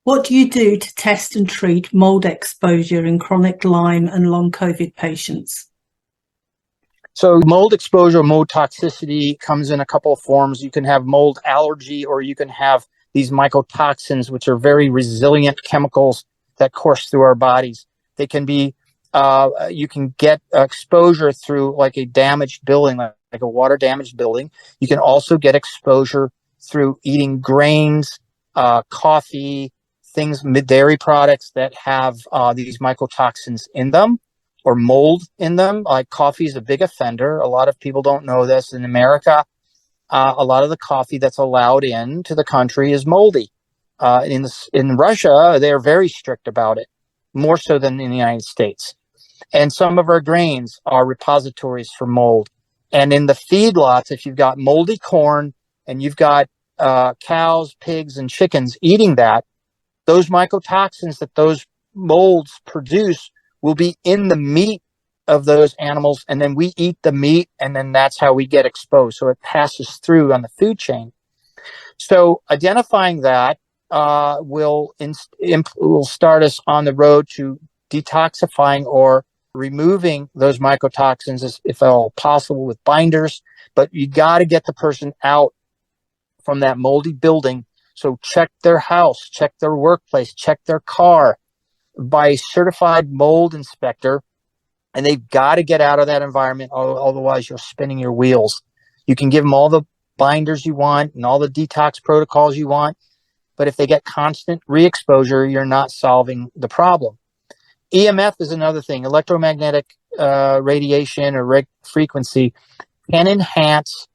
What do you do to test and treat mold exposure in chronic Lyme and long COVID patients? So mold exposure, mold toxicity comes in a couple of forms. You can have mold allergy, or you can have these mycotoxins, which are very resilient chemicals that course through our bodies. They can be, you can get exposure through like a damaged building, like a water damaged building. You can also get exposure through eating grains, coffee, things, dairy products that have these mycotoxins in them, or mold in them. Like coffee is a big offender. A lot of people don't know this. In America, a lot of the coffee that's allowed into the country is moldy. In Russia, they're very strict about it, more so than in the United States. And some of our grains are repositories for mold. And in the feedlots, if you've got moldy corn and you've got cows, pigs, and chickens eating that, those mycotoxins that those molds produce will be in the meat of those animals, and then we eat the meat, and then that's how we get exposed. So it passes through on the food chain. So identifying that will start us on the road to detoxifying or removing those mycotoxins, if at all possible, with binders. But you got to get the person out from that moldy building. So check their house, check their workplace, check their car by a certified mold inspector, and they've got to get out of that environment. Otherwise, you're spinning your wheels. You can give them all the binders you want and all the detox protocols you want, but if they get constant re-exposure, you're not solving the problem. EMF is another thing. Electromagnetic radiation or frequency can enhance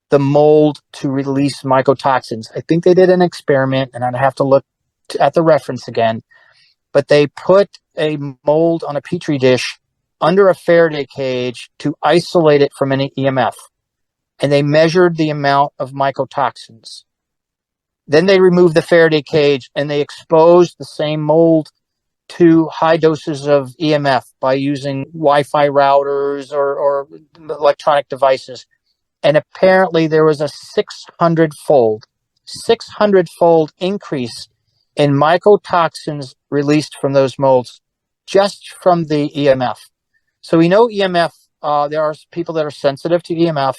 the mold to release mycotoxins. I think they did an experiment, and I'd have to look at the reference again, but they put a mold on a petri dish under a Faraday cage to isolate it from any EMF. And they measured the amount of mycotoxins. Then they removed the Faraday cage and they exposed the same mold to high doses of EMF by using Wi-Fi routers or electronic devices. And apparently there was a 600-fold increase in mycotoxins released from those molds just from the EMF. So we know EMF, there are people that are sensitive to EMF,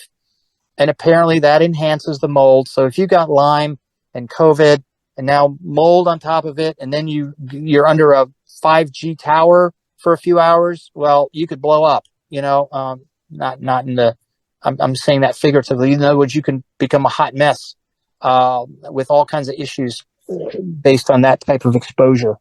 and apparently that enhances the mold. So if you got Lyme and COVID and now mold on top of it, and then you're under a 5G tower for a few hours, well, you could blow up, not in the, I'm saying that figuratively. In other words, you can become a hot mess with all kinds of issues based on that type of exposure.